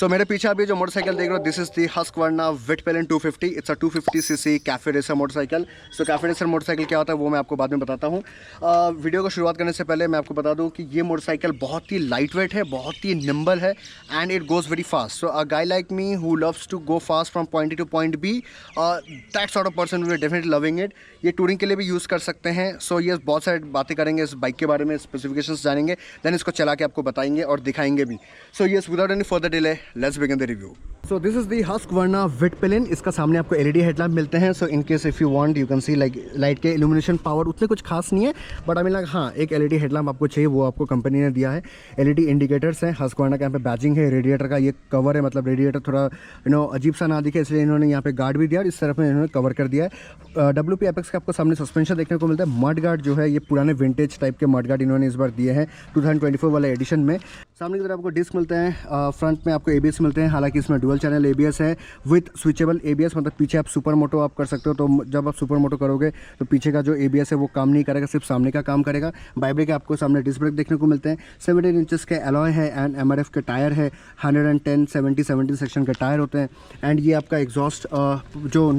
सो मेरे पीछे आप ये जो मोटरसाइकिल देख रहे हो, this is the Husqvarna Vitpilen 250। It's a 250cc cafe racer motorcycle. So cafe racer motorcycle क्या होता है वो मैं आपको बाद में बताता हूँ। वीडियो को शुरुआत करने से पहले मैं आपको बता दूँ कि ये मोटरसाइकिल बहुत ही लाइट वेट है, बहुत ही निम्बल है and it goes very fast. So a guy like me who loves to go fast from point A to point B, that sort of person will definitely loving it. ये touring के लिए भी use कर सकते हैं। सो ये बहुत सारी बातें करेंगे इस बाइक के बारे में, स्पेसिफिकेशंस जानेंगे, देन इसको चला के आपको बताएंगे और दिखाएंगे भी। So yes, without any further delay let's begin the review. So this is the Husqvarna Vitpilen. इसका सामने आपको एलईडी हेडलैम्प मिलते हैं। So in case if you want you can see like light के इल्यूमिनेशन पावर उतने कुछ खास नहीं है, बट आई मीन लाइक हाँ एक एलईडी हेडलैम्प आपको चाहिए, वो आपको कंपनी ने दिया है। एलईडी इंडिकेटर्स हैं, हस्कवर्ना के यहाँ पे बैजिंग है। रेडिएटर का ये कवर है, मतलब रेडिएटर थोड़ा अजीब सा ना दिखे इसलिए इन्होंने यहाँ पे गार्ड भी दिया और इस तरफ में इन्होंने कवर कर दिया है। WP एपेक्स का आपको सामने सस्पेंशन देखने को मिलता है। मड गार्ड जो है ये पुराने विंटेज टाइप के मड गार्ड इन्होंने इस बार दिए हैं 2024 वाले एडिशन में। सामने की तरफ आपको डिस्क मिलते हैं, फ्रंट में आपको ABS मिलते हैं। हालांकि इसमें डुअल चैनल ABS है विथ स्विचेबल ABS, मतलब पीछे आप सुपर मोटो आप कर सकते हो। तो जब आप सुपर मोटो करोगे तो पीछे का जो ABS है वो काम नहीं करेगा, सिर्फ सामने का काम करेगा। बाइब्रेक के आपको सामने डिस्क ब्रेक देखने को मिलते हैं। 17 इंचेस के एलॉय है एंड MRF के टायर है। 110, 70, 17 सेक्शन के टायर होते हैं। एंड ये आपका एग्जॉस्ट जो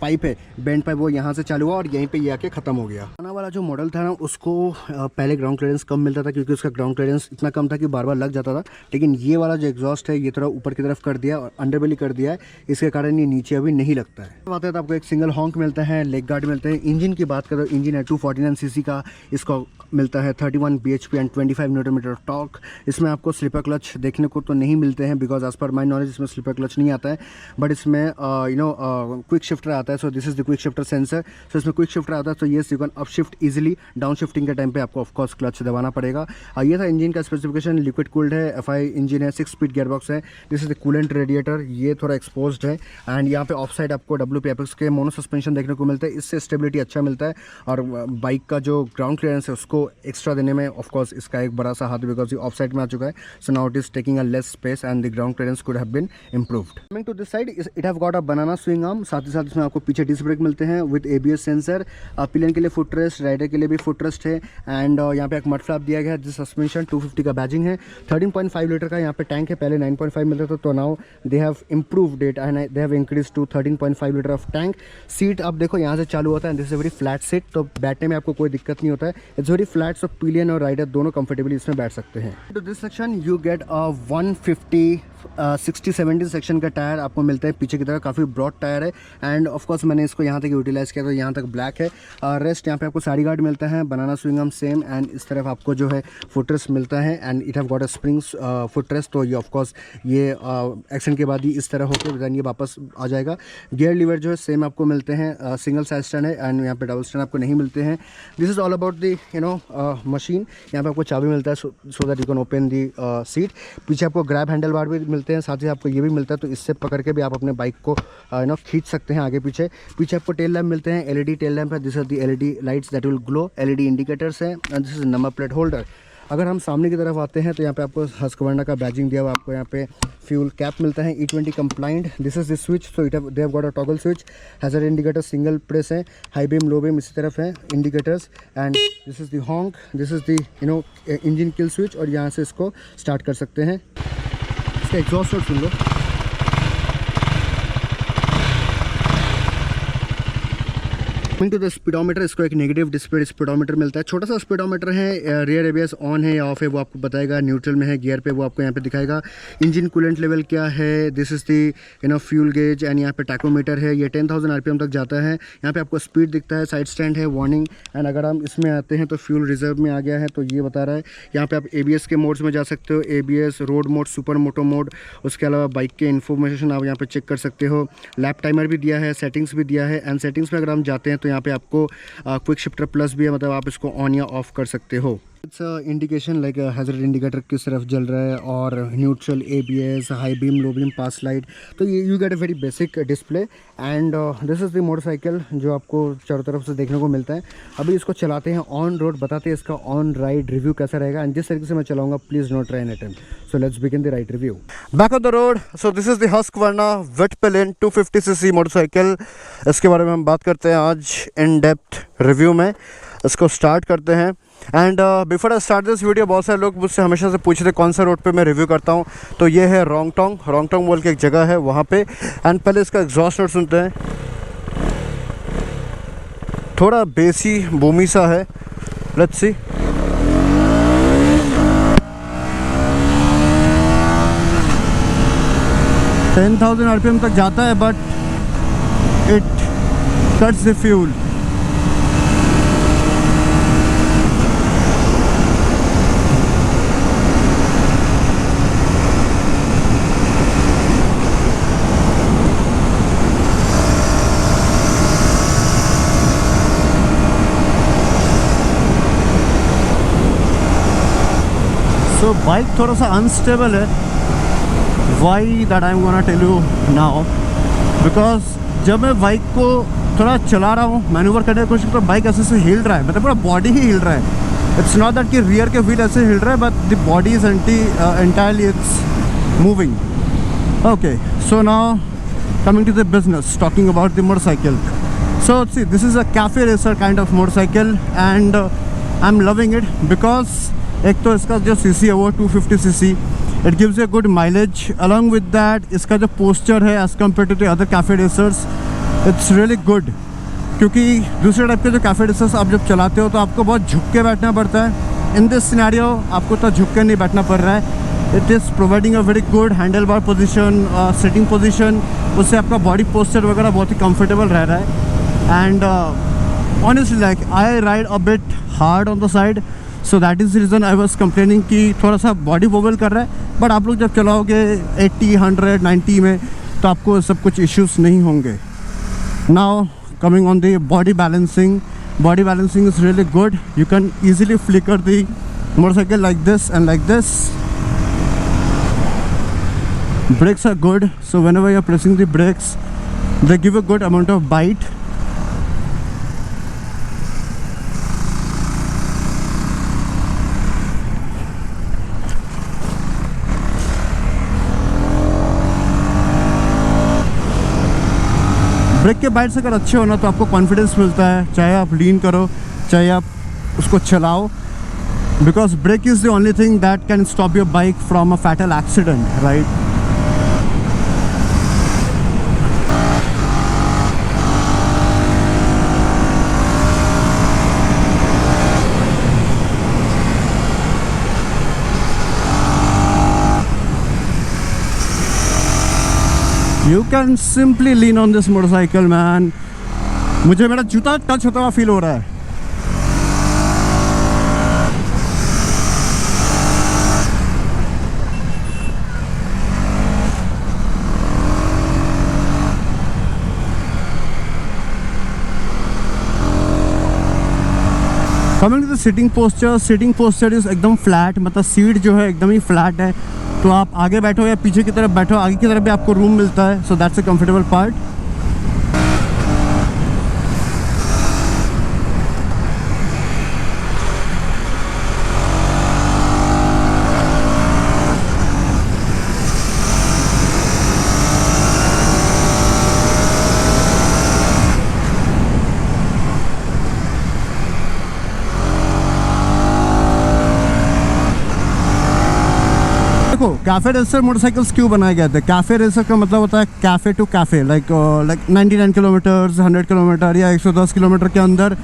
पाइप है, बेंड पाइप, वो यहाँ से चालू हुआ और यहीं पर ये आके ख़त्म हो गया। आना वाला जो मॉडल था ना उसको पहले ग्राउंड क्लियरेंस कम मिलता था क्योंकि उसका ग्राउंड क्लियरेंस इतना कम था कि बार बार लग जाता था। लेकिन ये वाला जो एग्जॉस्ट है ये थोड़ा ऊपर की तरफ कर दिया और अंडरबेली कर दिया है, इसके कारण ये नीचे अभी नहीं लगता है। बात है तो आपको एक सिंगल हॉन्क मिलता है, लेग गार्ड मिलते हैं। इंजन की बात करें तो इंजन है 249cc का, इसको मिलता है 31 bhp एंड 25 Nm टॉर्क। इसमें आपको स्लिपर क्लच देखने को तो नहीं मिलते हैं because as per my knowledge इसमें स्लिपर क्लच नहीं आता है, बट इसमें क्विक शिफ्टर आता है। So this is the quick shifter sensor. So इसमें क्विक शिफ्टर आता है, तो ये you can up shift easily. Down shifting के टाइम पे आपको ऑफकोर्स क्लच दबाना पड़ेगा। ये था इंजन का स्पेसिफिकेशन। लिक्विड कूल्ड है, FI इंजन है, 6 स्पीड गियरबॉक्स है। This is the coolant radiator, ये थोड़ा एक्सपोज्ड है। एंड यहाँ पे ऑफ साइड आपको WP एपेक्स के मोनो सस्पेंशन देखने को मिलता है, इससे स्टेबिलिटी अच्छा मिलता है और बाइक का जो ग्राउंड क्लियरेंस है उसको एक्स्ट्रा देने में ऑफकोर्स इसका एक बड़ा सा हाथ, बिकॉज ये ऑफ साइड में आ चुका है। So now it is taking a less space and the ground clearance could have been improved. Coming to this side it have got a banana swing arm, साथ ही साथ इसमें आपको पीछे डिस्क ब्रेक मिलते हैं विद ABS सेंसर। पिलियन के लिए फुट रेस्ट, राइडर के लिए भी फुट रेस्ट है। एंड यहाँ पे एक मड फ्लैप दिया गया है जिस सस्पेंशन 250 का बैजिंग है। 13.5 लीटर का यहाँ पे टैंक है, पहले 9.5 मिलता था, तो now they have improved it and they have increase to 13.5 litre of tank. Seat आप देखो यहाँ से चालू होता है, this is very flat seat, तो बैठने में आपको कोई दिक्कत नहीं होता है। It's very flat, so pillion और राइडर दोनों कंफर्टेबली इसमें बैठ सकते हैं। तो this section you get a 150 60-70 section का टायर आपको मिलता है पीछे की तरफ, काफ़ी ब्रॉड टायर है। एंड ऑफकोर्स मैंने इसको यहाँ तक यूटिलाइज किया तो यहाँ तक ब्लैक है। रेस्ट यहाँ पे आपको साड़ी गार्ड मिलता है, बनाना स्विंग आर्म सेम, एंड इस तरफ आपको जो है फुटरेस्ट मिलता है and it have got a springs footrest. तो ये ऑफकोर्स ये एक्शन के बाद ही इस तरह होकर देन ये वापस आ जाएगा। गियर लीवर जो है सेम आपको मिलते हैं, सिंगल साइड स्टैंड है एंड यहाँ पे डबल स्टैंड आपको नहीं मिलते हैं। This is all about the machine. यहाँ पे आपको चाबी मिलता है so that you can open the seat. पीछे आपको ग्रैब हैंडल बार भी मिलते हैं, साथ ही आपको ये भी मिलता है, तो इससे पकड़ के भी आप अपने बाइक को खींच सकते हैं आगे पीछे। पीछे आपको टेल लैम्प मिलते हैं, LED टेल लैम्प है, this are the LED lights that will glow. LED indicators हैं and this is number plate holder. अगर हम सामने की तरफ आते हैं तो यहाँ पे आपको हस्कवर्ना का बैजिंग दिया हुआ, आपको यहाँ पे फ्यूल कैप मिलता है E20 compliant. This is the switch, so they have got a toggle switch. Hazard indicator single press है, हाई बीम लो बीम इसी तरफ है indicators. And this is the honk, this is the engine kill switch, और यहाँ से इसको start कर सकते हैं। इसका एग्जॉस्ट सुन लो। टू द स्पीडोमीटर, इसको एक नेगेटिव डिस्प्ले स्पीडोमीटर मिलता है, छोटा सा स्पीडोमीटर है। रियर ABS ऑन है या ऑफ है वो आपको बताएगा, न्यूट्रल में है, गियर पे वो आपको यहाँ पे दिखाएगा। इंजन कूलेंट लेवल क्या है, this is the fuel gauge and यहाँ पे टैकोमीटर है, ये 10,000 RPM तक जाता है। यहाँ पे आपको स्पीड दिखता है, साइड स्टैंड है, वार्निंग। एंड अगर हम इसमें आते हैं तो फ्यूल रिजर्व में आ गया है, तो ये बता रहा है। यहाँ पे आप ABS के मोड्स में जा सकते हो, ABS, road mode, super moto mode. उसके अलावा बाइक के इन्फॉर्मेशन आप यहाँ पे चेक कर सकते हो। लैप टाइमर भी दिया है, सेटिंग्स भी दिया है। एंड सेटिंग्स में अगर हम जाते हैं तो यहाँ पे आपको क्विक शिफ्टर प्लस भी है, मतलब आप इसको ऑन या ऑफ कर सकते हो। It's indication like hazard indicator किस तरफ जल रहा है और neutral, ABS, high beam, low beam, pass light. तो ये you get a very basic display. And this is the motorcycle जो आपको चारों तरफ से देखने को मिलता है। अभी इसको चलाते हैं ऑन रोड, बताते हैं इसका ऑन राइड रिव्यू कैसा रहेगा। एंड जिस तरीके से मैं चलाऊंगा please not try an attempt. So let's begin the ride review. Back on the road, so this is the Husqvarna Vitpilen 250cc motorcycle. इसके बारे में हम बात करते हैं आज इन डेप्थ रिव्यू में। इसको स्टार्ट करते हैं। And before I start this video, बहुत सारे लोग मुझसे हमेशा से पूछते कौन सा रोड पे मैं रिव्यू करता हूँ। तो ये है रोंगटोंग बोल के एक जगह है वहाँ पे। एंड पहले इसका एग्जॉस्ट नोट सुनते हैं। थोड़ा बेसी बूमी सा है, लेट्स सी। $10,000 RPM तक जाता है, but it cuts the fuel. तो बाइक थोड़ा सा अनस्टेबल है। Why that I am gonna tell you now, because जब मैं बाइक को थोड़ा चला रहा हूँ, मैन्यूवर करने की कोशिश कर, बाइक ऐसे से हिल रहा है, मतलब पूरा बॉडी ही हिल रहा है। इट्स नॉट दैट कि रियर के व्हील ऐसे हिल रहा है, but the body is entirely it's moving. Okay, so now coming to the business, talking about the motorcycle. So see, this is a cafe racer kind of motorcycle, and I'm loving it because एक तो इसका जो CC है वो 250 cc, it gives a good mileage. Along with that इसका जो posture है as compare to the other cafe racers, it's really good. क्योंकि दूसरे टाइप के जो कैफे रेसर्स आप जब चलाते हो तो आपको बहुत झुक के बैठना पड़ता है। इन दिस सिनेरियो आपको तो झुक के नहीं बैठना पड़ रहा है। It is providing a very good handle bar position, sitting position, उससे आपका बॉडी पोस्चर वगैरह बहुत ही कंफर्टेबल रह रहा है। And honestly like I ride a bit hard on the side, so that is the reason I was complaining कि थोड़ा सा बॉडी वोबल कर रहा है। बट आप लोग जब चलाओगे 80, 100, 90 में तो आपको सब कुछ इश्यूज़ नहीं होंगे। Now coming on the body balancing is really good. You can easily flicker the motorcycle like this and like this. Brakes are good, so whenever you're pressing the brakes, they give a good amount of bite. Brake के bites अगर अच्छे हो ना तो आपको confidence मिलता है, चाहे आप लीन करो, चाहे आप उसको चलाओ, because brake is the only thing that can stop your bike from a fatal accident, right. You can simply lean on this motorcycle, man. मुझे मेरा जूता टच होता हुआ फील हो रहा है। Coming to the sitting posture is एकदम flat, मतलब सीट जो है एकदम ही फ्लैट है। तो आप आगे बैठो या पीछे की तरफ बैठो, आगे की तरफ भी आपको रूम मिलता है, so that's a comfortable part. Cafe racer motorcycles क्यों बनाए गए थे? कैफे रेसर का मतलब होता है cafe to cafe, like 99 kilometre, 100 kilometre या 110 किलोमीटर के अंदर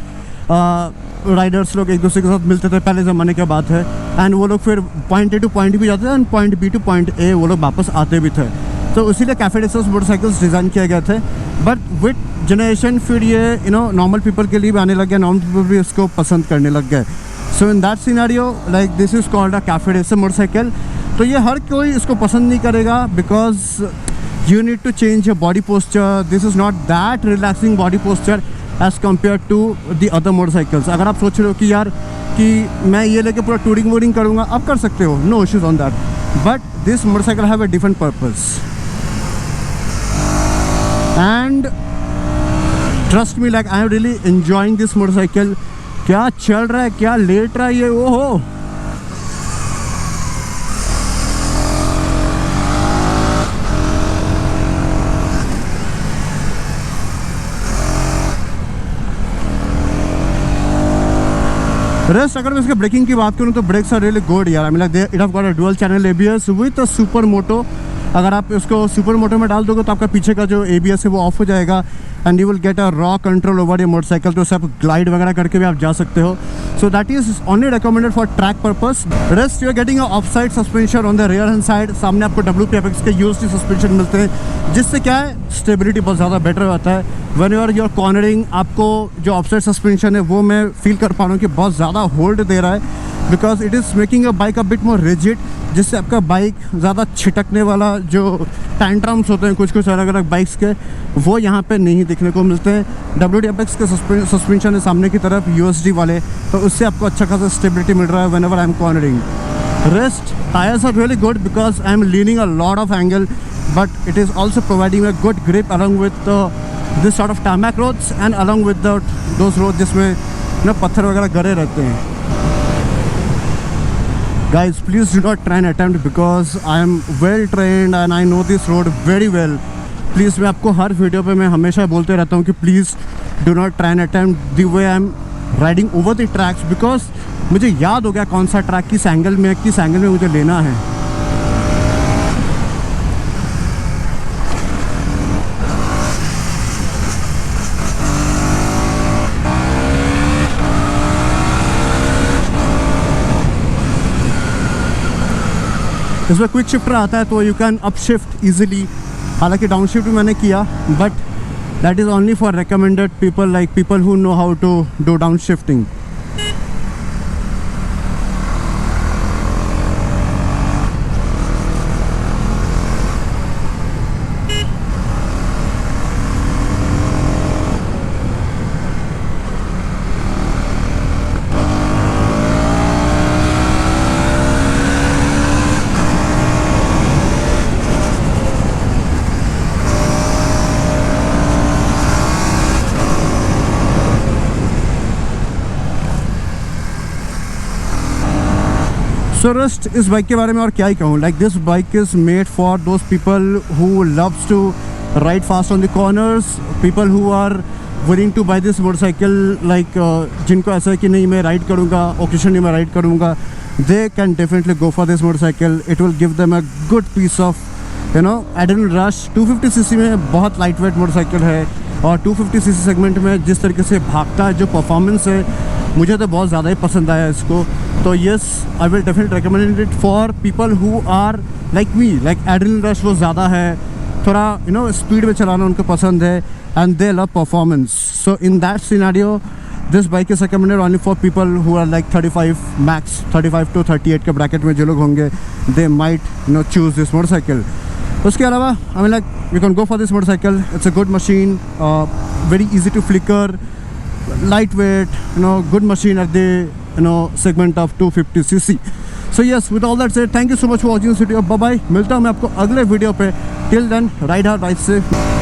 राइडर्स लोग एक दूसरे के साथ मिलते थे, पहले ज़माने की बात है। एंड वो लोग फिर point A to point B जाते थे and point B to point A वो लोग वापस आते भी थे। तो इसीलिए कैफे रेसर्स मोटरसाइकिल्स डिज़ाइन किए गए थे। बट विथ जनरेशन फिर ये नॉर्मल पीपल के लिए भी आने लग गया, नॉर्मल पीपल भी इसको पसंद करने लग गए। So in that scenario like this is called a cafe racer motorcycle. तो ये हर कोई इसको पसंद नहीं करेगा, because you need to change your body posture. This is not that relaxing body posture as compare to the other motorcycles. अगर आप सोच रहे हो कि यार कि मैं ये लेके पूरा टूरिंग वूरिंग करूँगा, आप कर सकते हो, no issues on that. But this motorcycle have a different purpose and trust me, like I am really enjoying this motorcycle. क्या चल रहा है, क्या लेट रहा है ये, ओहो। रेस्ट अगर मैं इसके ब्रेकिंग की बात करूँ तो ब्रेक्स आर रियली गुड यार। आई mean like it have got a dual channel ABS with a super moto. अगर आप इसको सुपर मोटो में डाल दोगे तो आपका पीछे का जो एबीएस है वो ऑफ हो जाएगा and you will get a raw control over your motorcycle. तो उससे आप ग्लाइड वगैरह करके भी आप जा सकते हो। So that is only recommended for track purpose. Rest you are getting a off side suspension on the rear hand side. सामने आपको WPFX के यूएसडी सस्पेंशन मिलते हैं, जिससे क्या है स्टेबिलिटी बहुत ज़्यादा बेटर होता है। When you are your cornering, आपको जो ऑफ साइड सस्पेंशन है वो मैं फील कर पा रहा हूँ कि बहुत ज़्यादा होल्ड दे रहा है, because it is making a bike a bit more rigid, जिससे आपका बाइक ज़्यादा छिटकने वाला जो टैंट्रम्स होते हैं कुछ कुछ अलग अलग बाइक्स के, वो यहाँ पे नहीं देखने को मिलते हैं। WPFX के सस्पेंशन है सामने की तरफ USD वाले, तो उससे आपको अच्छा खासा स्टेबिलिटी मिल रहा है whenever I am cornering. Rest tyres are really good because I am leaning a lot of angle, but it is also providing a good grip along with this sort of tarmac roads and along with those road जिसमें पत्थर वगैरह गड़े रहते हैं। Guys, please do not try and attempt because I am well trained and I know this road very well. Please, मैं आपको हर video पे मैं हमेशा बोलते रहता हूँ कि please do not try and attempt the way I am riding over the tracks, because मुझे याद हो गया कौन सा ट्रैक किस एंगल में मुझे लेना है। इसमें क्विक शिफ्टर आता है तो you can up shift easily. हालांकि डाउन शिफ्ट भी मैंने किया, but that is only for recommended people, like people who know how to do down shifting. So rest इस बाइक के बारे में और क्या ही कहूँ। Like this bike is made for those people who loves to ride fast on the corners, people who are willing to buy this motorcycle, like जिनको ऐसा है कि नहीं मैं राइड करूँगा, ओकेशनली मैं राइड करूँगा, they can definitely go for this motorcycle. It will give them a good piece of adrenaline rush. 250cc में बहुत लाइट वेट मोटरसाइकिल है और 250cc सेगमेंट में जिस तरीके से भागता है, जो परफॉर्मेंस है, मुझे तो बहुत ज़्यादा ही पसंद आया इसको। तो yes, I will definitely recommend it for people who are like me, like adrenaline rush वो ज़्यादा है, थोड़ा स्पीड में चलाना उनको पसंद है, and they love performance. So in that scenario this bike is recommended only for people who are like 35 max, 35 to 38 के ब्रैकेट में जो लोग होंगे, they might choose this motorcycle. उसके अलावा I mean like you can go for this motorcycle. It's a good machine, very easy to flicker, lightweight, good machine at the segment of 250cc. So yes, with all that said, thank you so much for watching this video. Bye bye. मिलता हूँ मैं आपको अगले video पे. Till then, ride hard, ride safe.